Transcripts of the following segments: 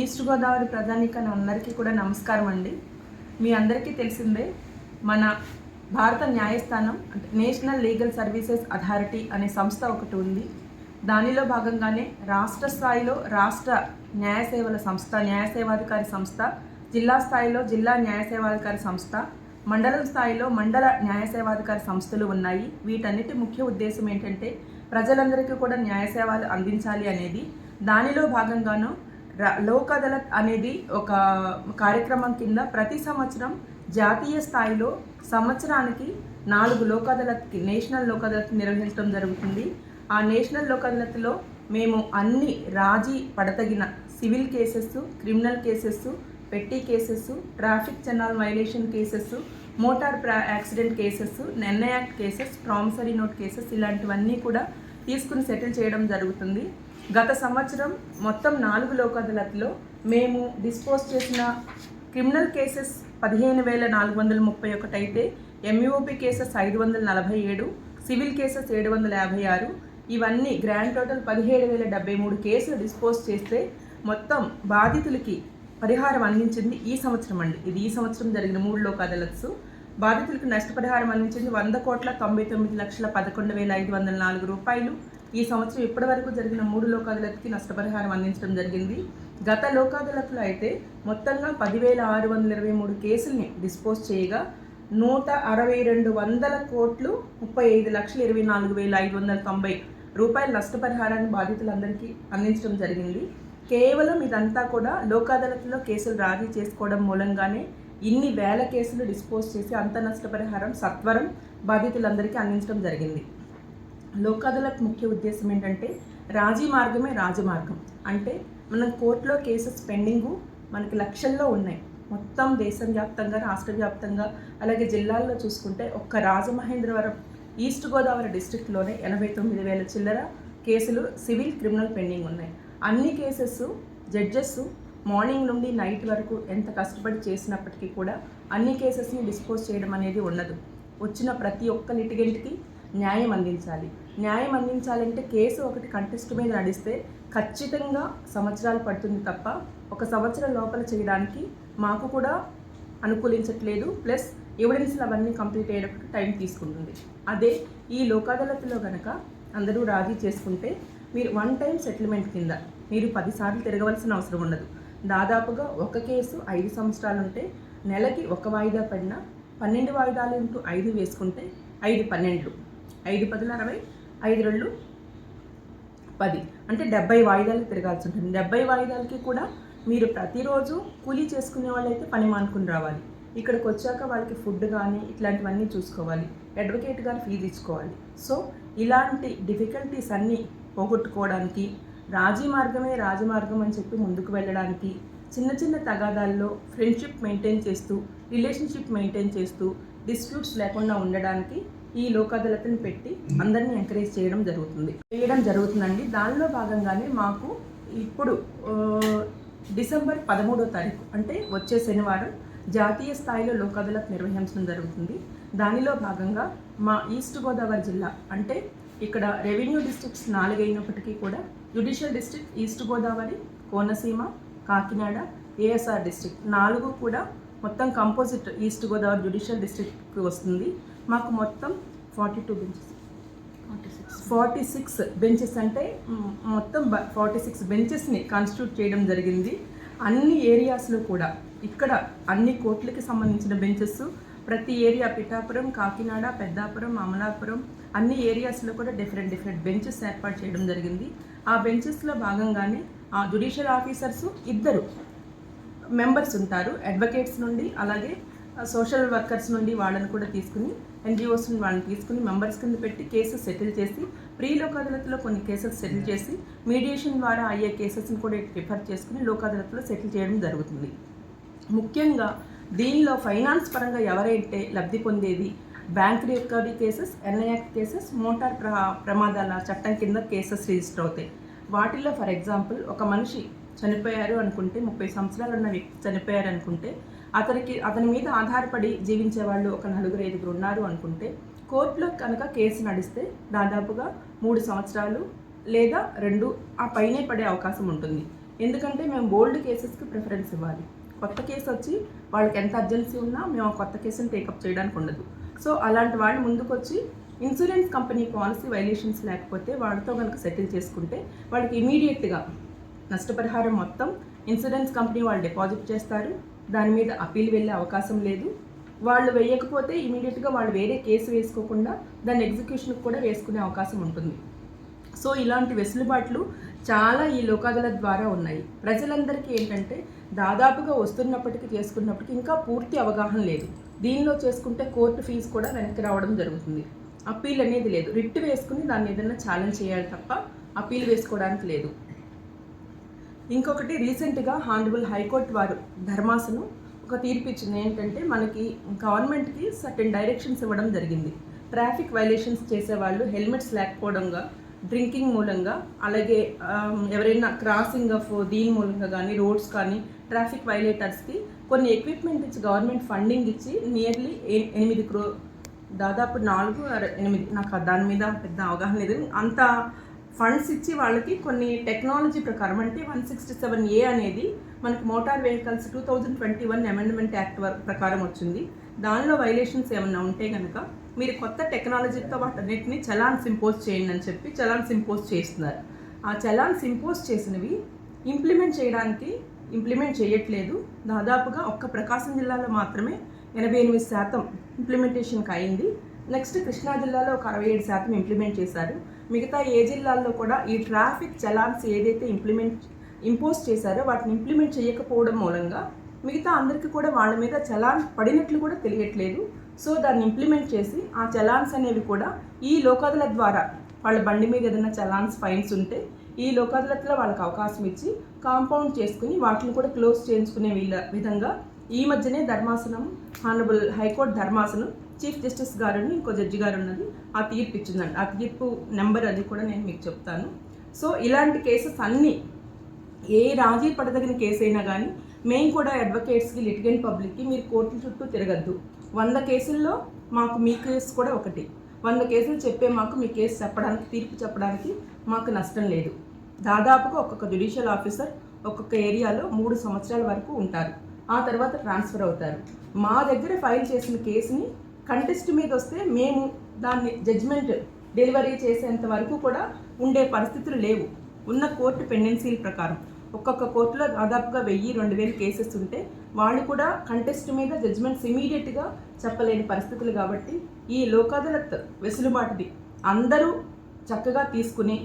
East Godavari ప్రజానీకాన్ని అందరికీ కూడా నమస్కారం అండి. మీ అందరికీ తెలిసిందే మన భారత న్యాయస్థానం అంటే నేషనల్ లీగల్ సర్వీసెస్ అథారిటీ అనే సంస్థ ఒకటి ఉంది. దానిలో భాగంగానే రాష్ట్ర స్థాయిలో రాష్ట్ర న్యాయ సేవల సంస్థ, న్యాయ సేవాధికారి సంస్థ, జిల్లా స్థాయిలో జిల్లా న్యాయ సేవాధికారి సంస్థ, మండలం స్థాయిలో మండల న్యాయ సేవాధికారి సంస్థలు ఉన్నాయి. వీటన్నిటి ముఖ్య ఉద్దేశం ఏంటంటే ప్రజలందరికీ కూడా న్యాయ సేవలు అందించాలి అనేది. దానిలో భాగంగాను లోక్ అదాలత్ అనేది ఒక కార్యక్రమం కింద ప్రతి సంవత్సరం జాతీయ స్థాయిలో సంవత్సరానికి 4 లోక్ అదాలత్కి నేషనల్ లోక్ అదాలత్ నిర్వహించడం జరుగుతుంది. ఆ నేషనల్ లోక్ అదాలత్లో మేము అన్ని రాజీ పడతగిన civil cases, criminal cases, petty cases, traffic challan violation cases, motor accident cases, NI act cases, promissory note cases ఇలాంటివన్నీ కూడా తీసుకుని సెటిల్ చేయడం జరుగుతుంది. గత సంవత్సరం మొత్తం 4 లోక్ అదాలత్లో మేము డిస్పోజ్ చేసిన క్రిమినల్ కేసెస్ 15,431 అయితే, ఎంయూఓపీ కేసెస్ 547, సివిల్ కేసెస్ 756, ఇవన్నీ గ్రాండ్ టోటల్ 17,073 కేసులు డిస్పోజ్ చేస్తే మొత్తం బాధితులకి పరిహారం అందించింది ఈ సంవత్సరం అండి. ఇది ఈ సంవత్సరం జరిగిన 3 లోక్ అదాలత్స్. బాధితులకు నష్టపరిహారం అందించింది 1,99,11,504 రూపాయలు. ఈ సంవత్సరం ఇప్పటి వరకు జరిగిన 3 లోక్ అదాలత్కి నష్టపరిహారం అందించడం జరిగింది. గత లోక్ అదాలత్లో అయితే మొత్తంగా 10,623 కేసుల్ని డిస్పోజ్ చేయగా 162,000 కోట్లు 35,24,590 రూపాయల నష్టపరిహారాన్ని బాధితులందరికీ అందించడం జరిగింది. కేవలం ఇదంతా కూడా లోక్ అదాలత్లో కేసులు రాజీ చేసుకోవడం మూలంగానే ఇన్ని వేల కేసులు డిస్పోజ్ చేసి అంత నష్టపరిహారం సత్వరం బాధితులందరికీ అందించడం జరిగింది. లోక్ అదాలత్ ముఖ్య ఉద్దేశం ఏంటంటే రాజీ మార్గమే రాజమార్గం. అంటే మనం కోర్టులో కేసెస్ పెండింగు మనకి లక్షల్లో ఉన్నాయి. మొత్తం దేశం వ్యాప్తంగా, రాష్ట్ర వ్యాప్తంగా, అలాగే జిల్లాల్లో చూసుకుంటే ఒక్క రాజమహేంద్రవరం ఈస్ట్ గోదావరి డిస్ట్రిక్ట్లోనే 89,000 చిల్లర కేసులు సివిల్, క్రిమినల్ పెండింగ్ ఉన్నాయి. అన్ని కేసెస్ జడ్జెస్ మార్నింగ్ నుండి నైట్ వరకు ఎంత కష్టపడి చేసినప్పటికీ కూడా అన్ని కేసెస్ని డిస్పోజ్ చేయడం అనేది ఉండదు. వచ్చిన ప్రతి ఒక్క లిటిగెంట్కి న్యాయం అందించాలి. న్యాయం అందించాలంటే కేసు ఒకటి కంటెస్ట్ మీద నడిస్తే ఖచ్చితంగా సంవత్సరాలు పడుతుంది తప్ప 1 సంవత్సరం లోపల చేయడానికి మాకు కూడా అనుకూలించట్లేదు. ప్లస్ ఎవిడెన్స్లు అవన్నీ కంప్లీట్ అయ్యేటప్పుడు టైం తీసుకుంటుంది. అదే ఈ లోక్ అదాలత్లో కనుక అందరూ రాజీ చేసుకుంటే మీరు 1 టైం సెటిల్మెంట్ కింద మీరు 10 సార్లు తిరగవలసిన అవసరం ఉండదు. దాదాపుగా ఒక కేసు 5 సంవత్సరాలు ఉంటే నెలకి 1 వాయిదా పడినా 12 వాయిదాలు ఇంటూ 5 వేసుకుంటే 5 12, 5 10 60, 5 2 10 అంటే 70 వాయిదాలు తిరగాల్సి ఉంటుంది. 70 వాయిదాలకి కూడా మీరు ప్రతిరోజు కూలీ చేసుకునే వాళ్ళైతే పని మానుకుని రావాలి. ఇక్కడికి వచ్చాక వాళ్ళకి ఫుడ్ కానీ ఇట్లాంటివన్నీ చూసుకోవాలి. అడ్వకేట్ గారు ఫీజు ఇచ్చుకోవాలి. సో ఇలాంటి డిఫికల్టీస్ అన్నీ పోగొట్టుకోవడానికి రాజీ మార్గమే రాజమార్గం అని చెప్పి ముందుకు వెళ్ళడానికి చిన్న చిన్న తగాదాల్లో ఫ్రెండ్షిప్ మెయింటైన్ చేస్తూ, రిలేషన్షిప్ మెయింటైన్ చేస్తూ, డిస్ప్యూట్స్ లేకుండా ఉండడానికి ఈ లోక్ అదాలత్ని పెట్టి అందరినీ ఎంకరేజ్ చేయడం జరుగుతుందండి. దానిలో భాగంగానే మాకు ఇప్పుడు డిసెంబర్ 13వ తారీఖు అంటే వచ్చే శనివారం జాతీయ స్థాయిలో లోక్ అదాలత్ నిర్వహించడం జరుగుతుంది. దానిలో భాగంగా మా ఈస్ట్ గోదావరి జిల్లా అంటే ఇక్కడ రెవెన్యూ డిస్ట్రిక్ట్స్ 4 అయినప్పటికీ కూడా judicial district east Godavari, Konaseema, Kakinada, ASR district 4 కూడా మొత్తం కంపోజిట్ ఈస్ట్ గోదావరి జ్యుడిషియల్ డిస్ట్రిక్ట్కి వస్తుంది. మాకు మొత్తం 42 బెంచెస్, 46 బెంచెస్ అంటే మొత్తం 46 బెంచెస్ని కాన్స్టిట్యూట్ చేయడం జరిగింది. అన్ని ఏరియాస్లో కూడా ఇక్కడ అన్ని కోర్టులకి సంబంధించిన బెంచెస్ ప్రతి ఏరియా పిఠాపురం, కాకినాడ, పెద్దాపురం, అమలాపురం అన్ని ఏరియాస్లో కూడా డిఫరెంట్ బెంచెస్ ఏర్పాటు చేయడం జరిగింది. ఆ బెంచెస్లో భాగంగానే ఆ జ్యుడిషియల్ ఆఫీసర్స్ 2 మెంబర్స్ ఉంటారు. అడ్వకేట్స్ నుండి అలాగే సోషల్ వర్కర్స్ నుండి వాళ్ళని కూడా తీసుకుని, ఎన్జిఓస్ నుండి వాళ్ళని తీసుకుని మెంబర్స్ కింద పెట్టి కేసెస్ సెటిల్ చేసి, ప్రీ లోక్ అదాలత్లో కొన్ని కేసెస్ సెటిల్ చేసి, మీడియేషన్ ద్వారా అయ్యే కేసెస్ని కూడా రిఫర్ చేసుకుని లోక్ అదాలత్లో సెటిల్ చేయడం జరుగుతుంది. ముఖ్యంగా దీనిలో ఫైనాన్స్ పరంగా ఎవరైతే లబ్ధి పొందేది bank recovery cases, NI act cases, motor ప్రమాదాల చట్టం కింద కేసెస్ రిజిస్టర్ అవుతాయి. వాటిల్లో ఫర్ ఎగ్జాంపుల్ ఒక మనిషి చనిపోయారు అనుకుంటే, 30 సంవత్సరాలు ఉన్న వ్యక్తి చనిపోయారు అనుకుంటే, అతని మీద ఆధారపడి జీవించే వాళ్ళు ఒక 4-5 ఉన్నారు అనుకుంటే, కోర్టులో కనుక కేసు నడిస్తే దాదాపుగా 3 సంవత్సరాలు లేదా 2 ఆ పైనే పడే అవకాశం ఉంటుంది. ఎందుకంటే మేము ఓల్డ్ కేసెస్కి ప్రిఫరెన్స్ ఇవ్వాలి. కొత్త కేసు వచ్చి వాళ్ళకి ఎంత అర్జెన్సీ ఉన్నా మేము ఆ కొత్త కేసుని టేకప్ చేయడానికి ఉండదు. సో అలాంటి వాళ్ళు ముందుకొచ్చి ఇన్సూరెన్స్ కంపెనీ పాలసీ వైలేషన్స్ లేకపోతే వాళ్ళతో కనుక సెటిల్ చేసుకుంటే వాళ్ళకి ఇమీడియట్గా నష్టపరిహారం మొత్తం ఇన్సూరెన్స్ కంపెనీ వాళ్ళు డిపాజిట్ చేస్తారు. దాని మీద అప్పీల్ వెళ్ళే అవకాశం లేదు. వాళ్ళు వేయకపోతే ఇమీడియట్గా వాళ్ళు వేరే కేసు వేసుకోకుండా దాన్ని ఎగ్జిక్యూషన్కి కూడా వేసుకునే అవకాశం ఉంటుంది. సో ఇలాంటి వెసులుబాట్లు చాలా ఈ లోక్ అదాలత్ ద్వారా ఉన్నాయి. ప్రజలందరికీ ఏంటంటే దాదాపుగా వస్తున్నప్పటికీ చేసుకున్నప్పటికీ ఇంకా పూర్తి అవగాహన లేదు. దీనిలో చేసుకుంటే కోర్టు ఫీజు కూడా వెనక్కి రావడం జరుగుతుంది. అప్పీల్ అనేది లేదు. రిట్ వేసుకుని దాన్ని ఏదైనా ఛాలెంజ్ చేయాలి తప్ప అప్పీల్ వేసుకోవడానికి లేదు. ఇంకొకటి రీసెంట్గా హానరబుల్ హైకోర్టు వారు ధర్మాసనం ఒక తీర్పు ఇచ్చింది. ఏంటంటే మనకి గవర్నమెంట్కి సర్టెన్ డైరెక్షన్స్ ఇవ్వడం జరిగింది. ట్రాఫిక్ వైలేషన్స్ చేసేవాళ్ళు హెల్మెట్స్ లేకపోవడంగా, డ్రింకింగ్ మూలంగా, అలాగే ఎవరైనా క్రాసింగ్ ఆఫ్ దీని మూలంగా కానీ రోడ్స్ కానీ ట్రాఫిక్ వైలేటర్స్కి కొన్ని ఎక్విప్మెంట్ ఇచ్చి గవర్నమెంట్ ఫండింగ్ ఇచ్చి నియర్లీ 8 crore దాదాపు 4-8 నాకు దాని మీద పెద్ద అవగాహన లేదు. అంత ఫండ్స్ ఇచ్చి వాళ్ళకి కొన్ని టెక్నాలజీ ప్రకారం అంటే 167A అనేది మనకి మోటార్ వెహికల్స్ 2021 అమెండ్మెంట్ యాక్ట్ ప్రకారం వచ్చింది. దానిలో వైలేషన్స్ ఏమైనా ఉంటే కనుక మీరు కొత్త టెక్నాలజీతో వాటన్నిటిని చలాన్స్ ఇంపోజ్ చేయండి అని చెప్పి చలాన్స్ ఇంపోజ్ చేస్తున్నారు. ఆ చలాన్స్ ఇంపోజ్ చేసినవి ఇంప్లిమెంట్ చేయట్లేదు. దాదాపుగా ఒక్క ప్రకాశం జిల్లాలో మాత్రమే 88% ఇంప్లిమెంటేషన్కి అయింది. నెక్స్ట్ కృష్ణా జిల్లాలో ఒక 67% ఇంప్లిమెంట్ చేశారు. మిగతా ఏ జిల్లాల్లో కూడా ఈ ట్రాఫిక్ చలాన్స్ ఏదైతే ఇంపోజ్ చేశారో వాటిని ఇంప్లిమెంట్ చేయకపోవడం మూలంగా మిగతా అందరికీ కూడా వాళ్ళ మీద చలాన్ పడినట్లు కూడా తెలియట్లేదు. సో దాన్ని ఇంప్లిమెంట్ చేసి ఆ చలాన్స్ అనేవి కూడా ఈ లోక్ అదాలత్ ద్వారా వాళ్ళ బండి మీద ఏదైనా చలాన్స్ ఫైన్స్ ఉంటే ఈ లోక్ అదాలత్లో వాళ్ళకి అవకాశం ఇచ్చి కాంపౌండ్ చేసుకుని వాటిని కూడా క్లోజ్ చేయించుకునే విధంగా ఈ మధ్యనే ధర్మాసనం హానరబుల్ హైకోర్టు ధర్మాసనం చీఫ్ జస్టిస్ గారుని ఇంకో జడ్జి గారు ఉన్నది ఆ తీర్పు ఇచ్చిందండి. ఆ తీర్పు నెంబర్ అది కూడా నేను మీకు చెప్తాను. సో ఇలాంటి కేసెస్ అన్నీ ఏ రాజీ పడదగిన కేసు అయినా కానీ మేము కూడా అడ్వకేట్స్కి లిటిగెంట్ పబ్లిక్కి మీరు కోర్టుల చుట్టూ తిరగద్దు. 100 కేసుల్లో మీ కేసు కూడా ఒకటి. 100 కేసులు చెప్పే మీ కేసు చెప్పడానికి తీర్పు చెప్పడానికి మాకు నష్టం లేదు. దాదాపుగా ఒక్కొక్క జ్యుడిషియల్ ఆఫీసర్ ఒక్కొక్క ఏరియాలో 3 సంవత్సరాల వరకు ఉంటారు. ఆ తర్వాత ట్రాన్స్ఫర్ అవుతారు. మా దగ్గర ఫైల్ చేసిన కేసుని కంటెస్ట్ మీద వస్తే మేము దాన్ని జడ్జిమెంట్ డెలివరీ చేసేంత వరకు కూడా ఉండే పరిస్థితులు లేవు. ఉన్న కోర్టు పెండెన్సీల ప్రకారం ఒక్కొక్క కోర్టులో దాదాపుగా 1000-2000 కేసెస్ ఉంటే వాళ్ళు కూడా కంటెస్ట్ మీద జడ్జిమెంట్స్ ఇమీడియట్గా చెప్పలేని పరిస్థితులు. కాబట్టి ఈ లోక్ అదాలత్ వెసులుబాటుని అందరూ చక్కగా తీసుకుని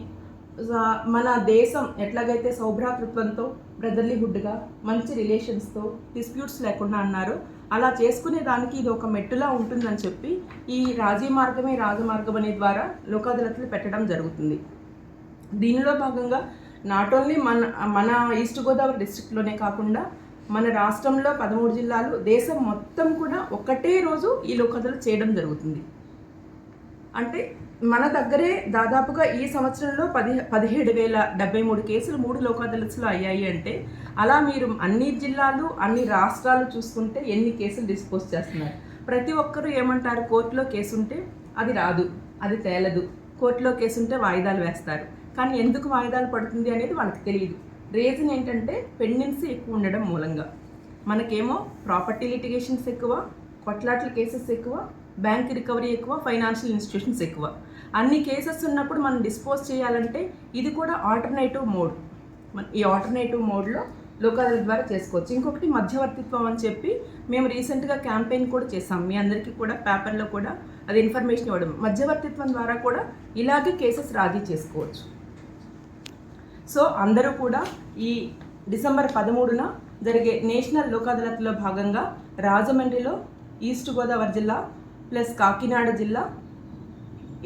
మన దేశం ఎట్లాగైతే సౌభ్రాతృత్వంతో బ్రదర్లీహుడ్గా మంచి రిలేషన్స్తో డిస్ప్యూట్స్ లేకుండా అన్నారో అలా చేసుకునే దానికి ఇది ఒక మెట్టులా ఉంటుందని చెప్పి ఈ రాజీ మార్గమే రాజమార్గం అనే ద్వారా లోక్ అదాలత్లు పెట్టడం జరుగుతుంది. దీనిలో భాగంగా నాట్ ఓన్లీ మన ఈస్ట్ గోదావరి డిస్ట్రిక్ట్లోనే కాకుండా మన రాష్ట్రంలో 13 జిల్లాలు, దేశం మొత్తం కూడా ఒకటే రోజు ఈ లోక్ అదాలత్ చేయడం జరుగుతుంది. అంటే మన దగ్గరే దాదాపుగా ఈ సంవత్సరంలో 17,073 కేసులు 3 లోక్ అదాలత్స్లో అయ్యాయి. అంటే అలా మీరు అన్ని జిల్లాలు అన్ని రాష్ట్రాలు చూసుకుంటే ఎన్ని కేసులు డిస్పోజ్ చేస్తున్నారు. ప్రతి ఒక్కరూ ఏమంటారు, కోర్టులో కేసు ఉంటే అది రాదు, అది తేలదు, కోర్టులో కేసు ఉంటే వాయిదాలు వేస్తారు. కానీ ఎందుకు వాయిదాలు పడుతుంది అనేది వాళ్ళకి తెలియదు. రీజన్ ఏంటంటే పెండెన్సీ ఎక్కువ ఉండడం మూలంగా. మనకేమో ప్రాపర్టీ లిటిగేషన్స్ ఎక్కువ, కొట్లాట్ల కేసెస్ ఎక్కువ, బ్యాంక్ రికవరీ ఎక్కువ, ఫైనాన్షియల్ ఇన్స్టిట్యూషన్స్ ఎక్కువ. అన్ని కేసెస్ ఉన్నప్పుడు మనం డిస్పోజ్ చేయాలంటే ఇది కూడా ఆల్టర్నేటివ్ మోడ్. ఈ ఆల్టర్నేటివ్ మోడ్లో లోక్ అదాలత్ ద్వారా చేసుకోవచ్చు. ఇంకొకటి మధ్యవర్తిత్వం అని చెప్పి మేము రీసెంట్గా క్యాంపెయిన్ కూడా చేసాం. మీ అందరికీ కూడా పేపర్లో కూడా అది ఇన్ఫర్మేషన్ ఇవ్వడం. మధ్యవర్తిత్వం ద్వారా కూడా ఇలాగే కేసెస్ రాజీ చేసుకోవచ్చు. సో అందరూ కూడా ఈ డిసెంబర్ 13న జరిగే నేషనల్ లోక్ అదాలత్లో భాగంగా రాజమండ్రిలో ఈస్ట్ గోదావరి జిల్లా ప్లస్ కాకినాడ జిల్లా,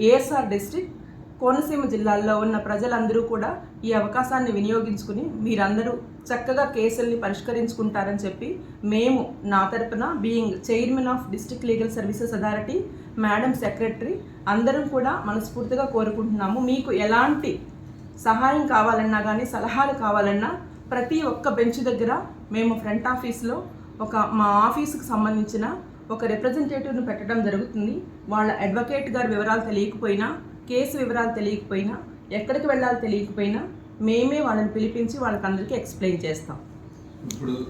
ఏఎస్ఆర్ డిస్ట్రిక్ట్, కోనసీమ జిల్లాల్లో ఉన్న ప్రజలందరూ కూడా ఈ అవకాశాన్ని వినియోగించుకుని మీరందరూ చక్కగా కేసుల్ని పరిష్కరించుకుంటారని చెప్పి మేము నా తరపున being chairman of district legal services authority, madam secretary అందరం కూడా మనస్ఫూర్తిగా కోరుకుంటున్నాము. మీకు ఎలాంటి సహాయం కావాలన్నా కానీ సలహాలు కావాలన్నా ప్రతి ఒక్క బెంచ్ దగ్గర మేము ఫ్రంట్ ఆఫీస్లో మా ఆఫీసుకు సంబంధించిన ఒక రిప్రజెంటేటివ్ను పెట్టడం జరుగుతుంది. వాళ్ళ అడ్వకేట్ గారి వివరాలు తెలియకపోయినా, కేసు వివరాలు తెలియకపోయినా, ఎక్కడికి వెళ్ళాలో తెలియకపోయినా మేమే వాళ్ళని పిలిపించి వాళ్ళకందరికీ ఎక్స్ప్లెయిన్ చేస్తాం. ఇప్పుడు